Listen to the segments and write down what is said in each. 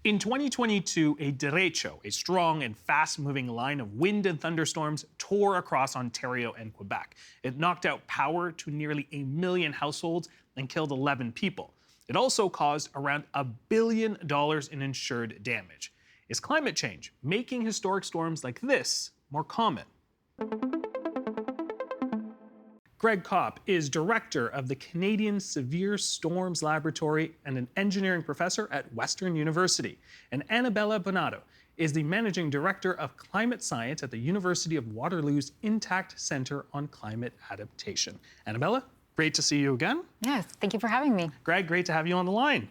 In 2022, a derecho, a strong and fast-moving line of wind and thunderstorms, tore across Ontario and Quebec. It knocked out power to nearly 1 million households and killed 11 people. It also caused around $1 billion in insured damage. Is climate change making historic storms like this more common? Greg Kopp is director of the Canadian Severe Storms Laboratory and an engineering professor at Western University. And Anabela Bonada is the managing director of climate science at the University of Waterloo's Intact Centre on Climate Adaptation. Anabela, great to see you again. Yes, thank you for having me. Greg, great to have you on the line.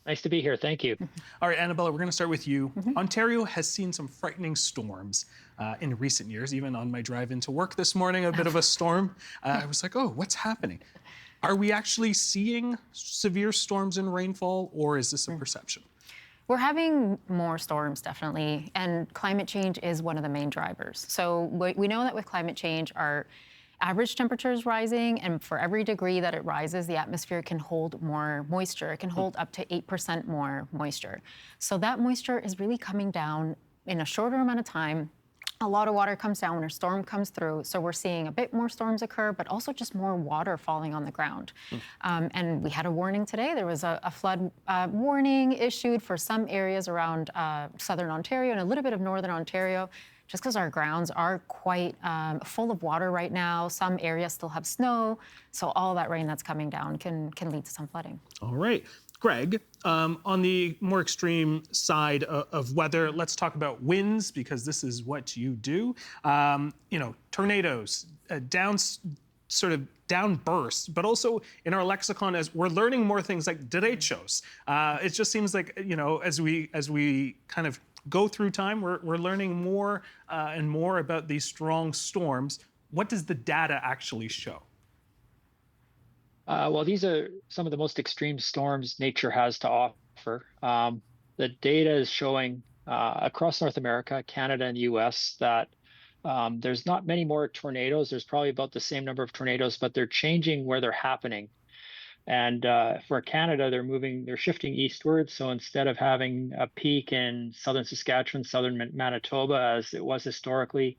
Nice to be here. Thank you. All right, Anabela, we're going to start with you. Ontario has seen some frightening storms in recent years. Even on my drive into work this morning, a bit of a storm. I was like, oh, what's happening? Are we actually seeing severe storms and rainfall, or is this a perception? We're having more storms, definitely, and climate change is one of the main drivers. So we know that with climate change, our average temperature is rising, and for every degree that it rises, the atmosphere can hold more moisture. It can hold up to 8% more moisture. So that moisture is really coming down in a shorter amount of time. A lot of water comes down when a storm comes through, so we're seeing a bit more storms occur, but also just more water falling on the ground. And we had a warning today. There was a flood warning issued for some areas around southern Ontario and a little bit of northern Ontario, just because our grounds are quite full of water right now. Some areas still have snow, so all that rain that's coming down can lead to some flooding. All right. Greg, on the more extreme side of weather, let's talk about winds, because this is what you do. Tornadoes, down bursts, but also in our lexicon, as we're learning more things like derechos. It just seems like, as we kind of go through time, we're learning more and more about these strong storms. What does the data actually show? Well, these are some of the most extreme storms nature has to offer. The data is showing across North America, Canada, and the US that there's not many more tornadoes. There's probably about the same number of tornadoes, but they're changing where they're happening. And for Canada, they're shifting eastward. So instead of having a peak in southern Saskatchewan, southern Manitoba, as it was historically,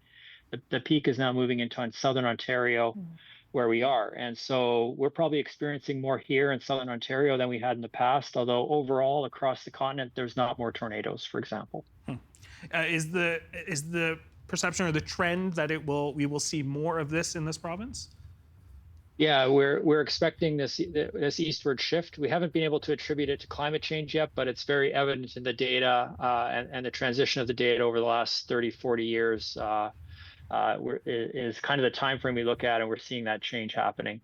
the peak is now moving into southern Ontario, where we are. And so we're probably experiencing more here in southern Ontario than we had in the past, although overall across the continent, there's not more tornadoes, for example. Is the perception or the trend that we will see more of this in this province? Yeah, we're expecting this eastward shift. We haven't been able to attribute it to climate change yet, but it's very evident in the data and the transition of the data over the last 30, 40 years is kind of the time frame we look at, and we're seeing that change happening.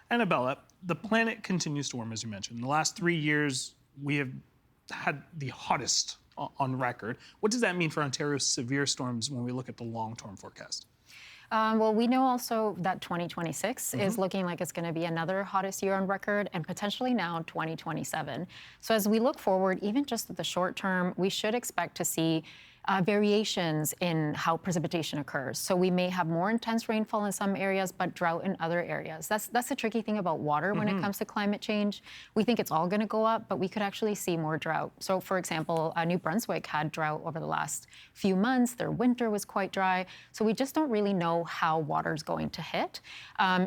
Anabela, the planet continues to warm, as you mentioned. In the last 3 years, we have had the hottest on record. What does that mean for Ontario's severe storms when we look at the long-term forecast? Well, we know also that 2026 is looking like it's going to be another hottest year on record, and potentially now 2027. So as we look forward, even just at the short term, we should expect to see variations in how precipitation occurs. So we may have more intense rainfall in some areas, but drought in other areas. That's the tricky thing about water when it comes to climate change. We think it's all going to go up, but we could actually see more drought. So for example, New Brunswick had drought over the last few months. Their winter was quite dry. So we just don't really know how water's going to hit.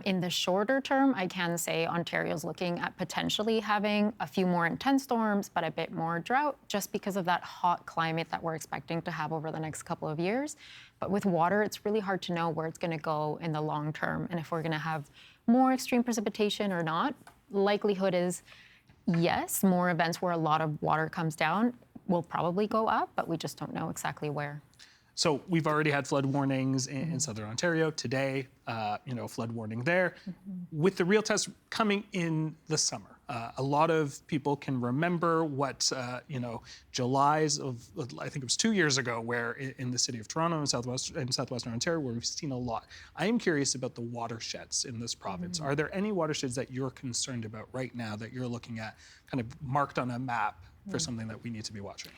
In the shorter term, I can say Ontario's looking at potentially having a few more intense storms, but a bit more drought, just because of that hot climate that we're expecting to have over the next couple of years. But with water, it's really hard to know where it's going to go in the long term, and if we're going to have more extreme precipitation or not. Likelihood is yes, more events where a lot of water comes down will probably go up, but we just don't know exactly where. So we've already had flood warnings in southern Ontario today, flood warning there. With the real test coming in the summer, a lot of people can remember what, July's of, I think it was 2 years ago, where in the city of Toronto and southwestern Ontario, where we've seen a lot. I am curious about the watersheds in this province. Are there any watersheds that you're concerned about right now that you're looking at, kind of marked on a map for something that we need to be watching?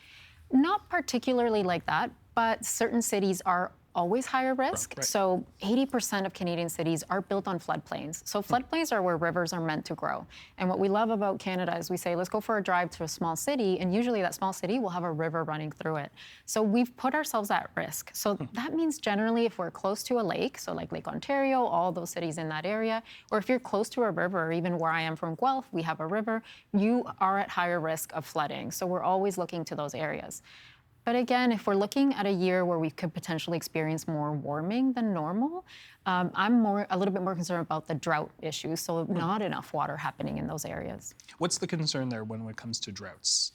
Not particularly like that, but certain cities are always higher risk. Right. So 80% of Canadian cities are built on floodplains. So floodplains are where rivers are meant to grow. And what we love about Canada is we say, let's go for a drive to a small city, and usually that small city will have a river running through it. So we've put ourselves at risk. So that means generally if we're close to a lake, so like Lake Ontario, all those cities in that area, or if you're close to a river, or even where I am from Guelph, we have a river, you are at higher risk of flooding. So we're always looking to those areas. But again, if we're looking at a year where we could potentially experience more warming than normal, I'm a little bit more concerned about the drought issue, so not enough water happening in those areas. What's the concern there when it comes to droughts?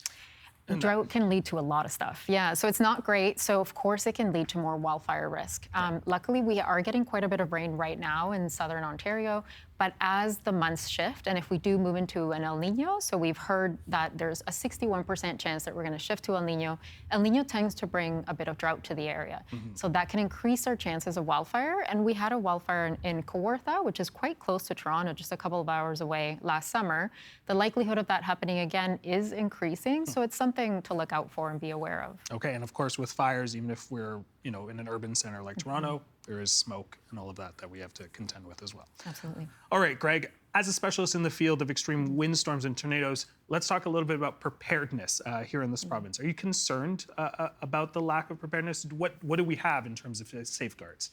Drought can lead to a lot of stuff. Yeah, so it's not great. So of course it can lead to more wildfire risk. Luckily, we are getting quite a bit of rain right now in southern Ontario, but as the months shift, and if we do move into an El Niño, so we've heard that there's a 61% chance that we're gonna shift to El Niño. El Niño tends to bring a bit of drought to the area. So that can increase our chances of wildfire. And we had a wildfire in Kawartha, which is quite close to Toronto, just a couple of hours away last summer. The likelihood of that happening again is increasing. So it's something to look out for and be aware of. Okay, and of course with fires, even if we're in an urban center like Toronto, there is smoke and all of that we have to contend with as well. Absolutely. All right, Greg, as a specialist in the field of extreme windstorms and tornadoes, let's talk a little bit about preparedness here in this province. Are you concerned about the lack of preparedness? What do we have in terms of safeguards?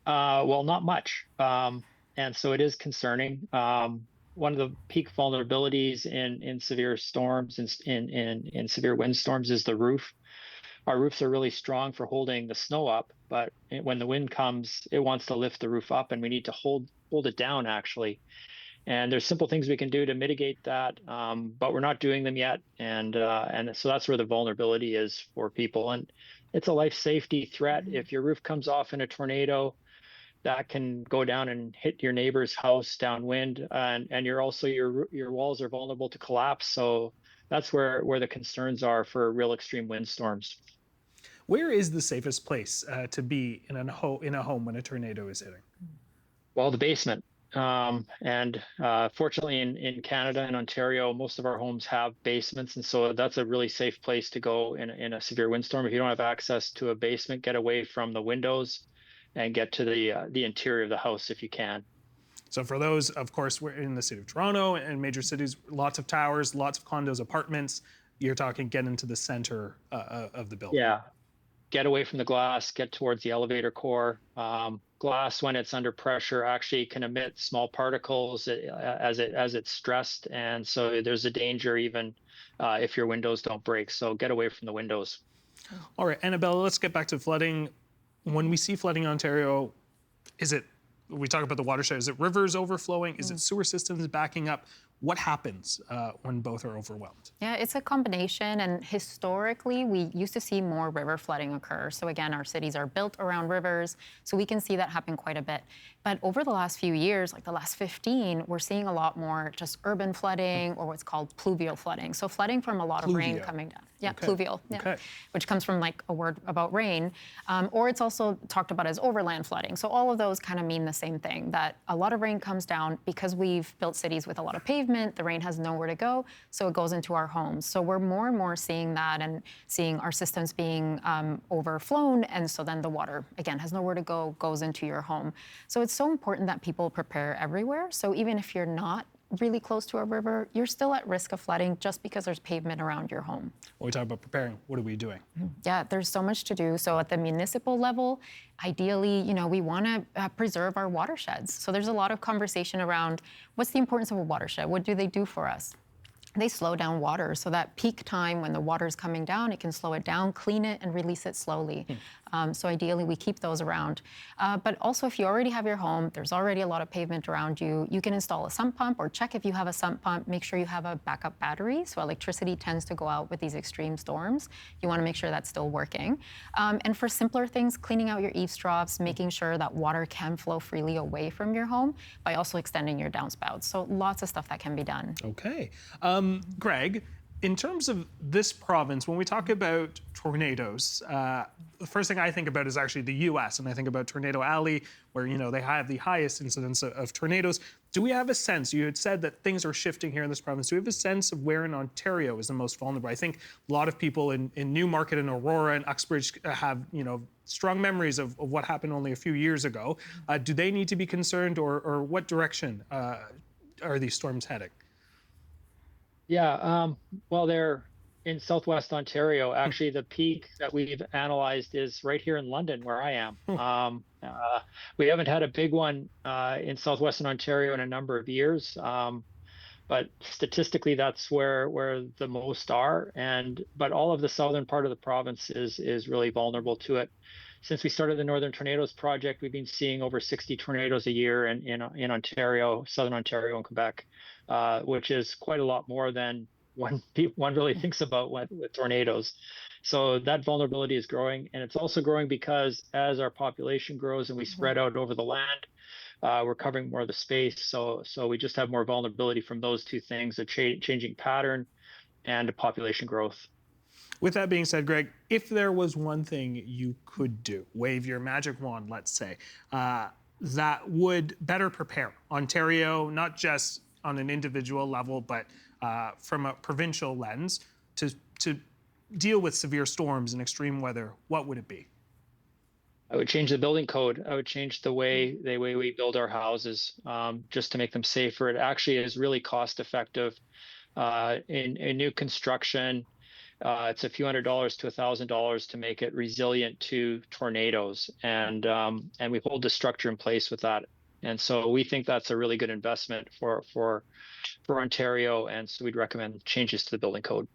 Well, not much. And so it is concerning. One of the peak vulnerabilities in severe storms, in severe windstorms, is the roof. Our roofs are really strong for holding the snow up, but when the wind comes, it wants to lift the roof up, and we need to hold it down, actually. And there's simple things we can do to mitigate that, but we're not doing them yet. And so that's where the vulnerability is for people. And it's a life safety threat. If your roof comes off in a tornado, that can go down and hit your neighbor's house downwind, and you're also your walls are vulnerable to collapse. So that's where the concerns are for real extreme windstorms. Where is the safest place to be in a home when a tornado is hitting? Well, the basement. And fortunately, in Canada and Ontario, most of our homes have basements, and so that's a really safe place to go in a severe windstorm. If you don't have access to a basement, get away from the windows and get to the interior of the house if you can. So for those, of course, we're in the city of Toronto and major cities, lots of towers, lots of condos, apartments. You're talking get into the center of the building. Yeah, get away from the glass, get towards the elevator core. Glass, when it's under pressure, actually can emit small particles as it's stressed, and so there's a danger even if your windows don't break. So get away from the windows. All right, Anabela, let's get back to flooding. When we see flooding in Ontario, we talk about the watershed, is it rivers overflowing? Is it sewer systems backing up? What happens when both are overwhelmed? Yeah, it's a combination, and historically we used to see more river flooding occur. So again, our cities are built around rivers, so we can see that happen quite a bit. But over the last few years, like the last 15, we're seeing a lot more just urban flooding, or what's called pluvial flooding. So flooding from a lot of rain coming down. Yeah, okay. Pluvial, yeah, okay. Which comes from like a word about rain. Or it's also talked about as overland flooding. So all of those kind of mean the same thing, that a lot of rain comes down because we've built cities with a lot of pavement, the rain has nowhere to go, so it goes into our homes. So we're more and more seeing that and seeing our systems being overflown, and so then the water, again, has nowhere to go, goes into your home. So it's so important that people prepare everywhere. So even if you're not really close to a river, you're still at risk of flooding just because there's pavement around your home. When we talk about preparing, what are we doing? Yeah, there's so much to do. So at the municipal level, ideally, we want to preserve our watersheds. So there's a lot of conversation around what's the importance of a watershed? What do they do for us? They slow down water, so that peak time when the water is coming down, it can slow it down, clean it, and release it slowly. So ideally, we keep those around. But also, if you already have your home, there's already a lot of pavement around you, you can install a sump pump or check if you have a sump pump. Make sure you have a backup battery. So electricity tends to go out with these extreme storms. You want to make sure that's still working. And for simpler things, cleaning out your eaves troughs, making sure that water can flow freely away from your home by also extending your downspouts. So lots of stuff that can be done. Okay. Greg, In terms of this province, when we talk about tornadoes, the first thing I think about is actually the U.S. and I think about Tornado Alley, where they have the highest incidence of tornadoes. Do we have a sense? You had said that things are shifting here in this province. Do we have a sense of where in Ontario is the most vulnerable? I think a lot of people in Newmarket and Aurora and Uxbridge have strong memories of what happened only a few years ago. Do they need to be concerned, or what direction are these storms heading? Yeah, well, they're in Southwest Ontario. Actually, the peak that we've analyzed is right here in London, where I am. We haven't had a big one in Southwestern Ontario in a number of years, but statistically, that's where the most are. But all of the southern part of the province is really vulnerable to it. Since we started the Northern Tornadoes Project, we've been seeing over 60 tornadoes a year in Ontario, Southern Ontario, and Quebec. Which is quite a lot more than one really thinks about with tornadoes. So that vulnerability is growing, and it's also growing because as our population grows and we spread out over the land, we're covering more of the space. So we just have more vulnerability from those two things: a changing pattern and a population growth. With that being said, Greg, if there was one thing you could do, wave your magic wand, let's say, that would better prepare Ontario, not just on an individual level, but from a provincial lens, to deal with severe storms and extreme weather, what would it be? I would change the building code. I would change the way we build our houses, just to make them safer. It actually is really cost effective in new construction. It's a few $100s to $1,000 to make it resilient to tornadoes, and we hold the structure in place with that. And so we think that's a really good investment for Ontario, and so we'd recommend changes to the building code.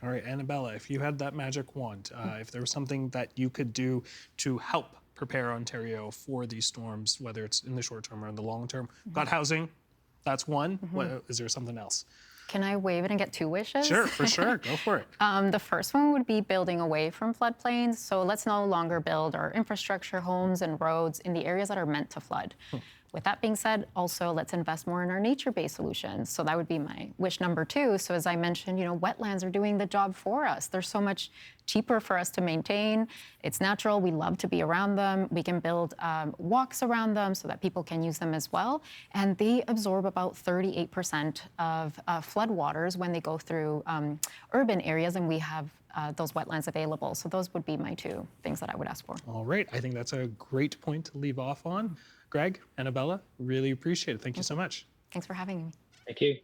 All right, Anabela, if you had that magic wand, if there was something that you could do to help prepare Ontario for these storms, whether it's in the short term or in the long term, got housing, that's one. What, is there something else? Can I wave it and get two wishes? Sure, for sure. Go for it. The first one would be building away from floodplains. So let's no longer build our infrastructure, homes, and roads in the areas that are meant to flood. With that being said, also let's invest more in our nature-based solutions. So that would be my wish number two. So as I mentioned, wetlands are doing the job for us. They're so much cheaper for us to maintain. It's natural. We love to be around them. We can build walks around them so that people can use them as well. And they absorb about 38% of floodwaters when they go through urban areas, and we have those wetlands available. So those would be my two things that I would ask for. All right. I think that's a great point to leave off on. Greg, Anabela, really appreciate it. Thank you so much. Thanks for having me. Thank you.